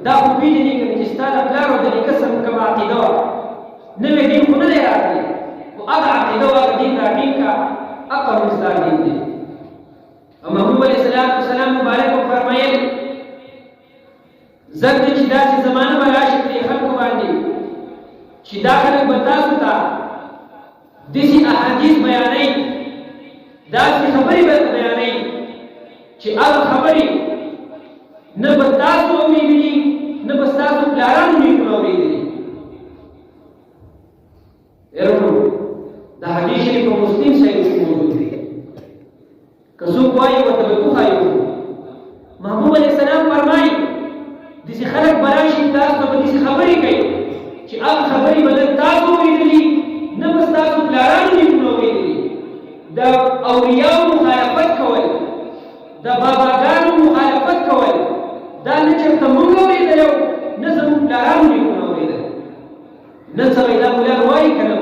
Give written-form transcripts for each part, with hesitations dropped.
دا خو پیژنې کنه چې ستا د پلار او د نیکه سره کومه عقیده وه نوی دین خو نه دی راغلی خو هغه عقیده او هغه دین راټینګ کړه هغه هم ستا دین دی او محبوب علیه السلام مبارک فرمایل زر دې چې داسې زمانه به راشي په دې خلکو باندې چې دا خلک به تاسو ته داسې احادیث بیانوي داسې خبرې به بیانوي چې هغه خبرې نه به تاسو اورېدلي نه به ستاسو پلارانو نیکونو اورېدلي یارانو دا حدیث شریف په مسلم صحیح کې موجود دی که څوک وایي ورته به وښایو محبوب علیه السلام فرمایي داسې خلک به راشي تاسو ته به داسې خبرې کوي چې هغه خبرې به نه تاسو اورېدلي نه به ستاسو پلارانو نیکونو اورېدلي د اولیاو مخالفت کول د باباګانو مخالفت کول دا نه چېرته موږ اورېدلی نه زموږ پلارانو نیکونو اورېدلی نن سبا دا مولان وایي که نه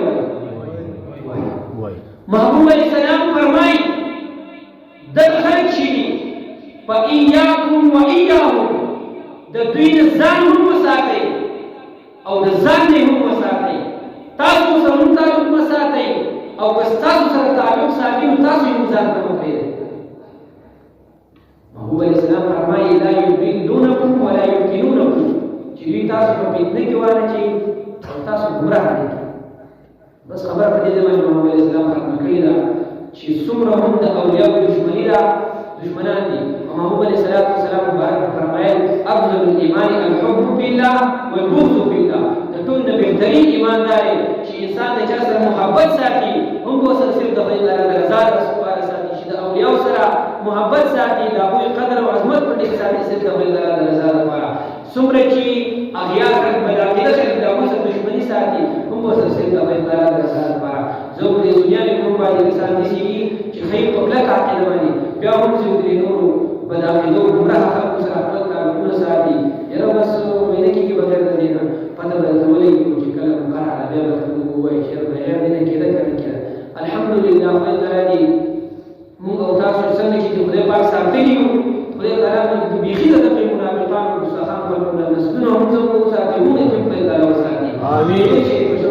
وایي محبوب علیه السلام فرمایي دغه خلک چې دي فإیاکم وإیاهم د دوی نه ځان هم وساتئ او د ځان نه هم وساتئ تاسو سره هم تعلق وساتئ او که ستاسو سره تعلق ساتي نو تاسو یې هم ځان ته مه پرېږدئ محبوب علیه السلام فرمایي لا یضلونکم ولا یفتنونکم چې دوی تاسو په فتنه کې واچوي او تاسو ګمراه کړئ بس خبره په دې ځای باندې محمد علیه السلام ختمه کړې ده چې څومره هم د اولیاو دشمني ده دشمنان دي او محمود علیه السلام مبارک فرمایل افضل الايمان الحب في الله والبغض في الله د ټول نه بهترین ایمان دا دی چې انسان د چا سره محبت ساتي هم به سره صرف د خدای تعالی د رضا لپاره ساتي چې د اولیاو سره محبت ساتي د هغوی قدر او عظمت په دې ساتي صرف د خدای تعالی د رضا لپاره څومره چې اغیار خلک بدعقیده خلک د هغوی سره دشمني ساتي هم به سره صرف د خدای تعالی د رضا لپاره زه په دې دنیا کې کوم باندې انسان داسې وي چې ښایي په کلکه عقیده باندې بیا هم چې د نورو بدعقیدو ګمراه خلکو سره خپل تعلقونه ساتي یاره بس مینه کېږي بغیر د دې نه پته به درته ولګي چې کله کار حاله بیا به درته ووایي چې یاره بغیر دې نه کېده که نه کېده الحمدلله خدای تعالی دې موږ او تاسو څنګه چې د خدای پاک ساتلي یو خدای تعالی موږ بیخي د دغې منافقانو ګستاخانو خلکو نه نسلونه هم زموږ وساتي موږ یې خدای تعالی وساتي امین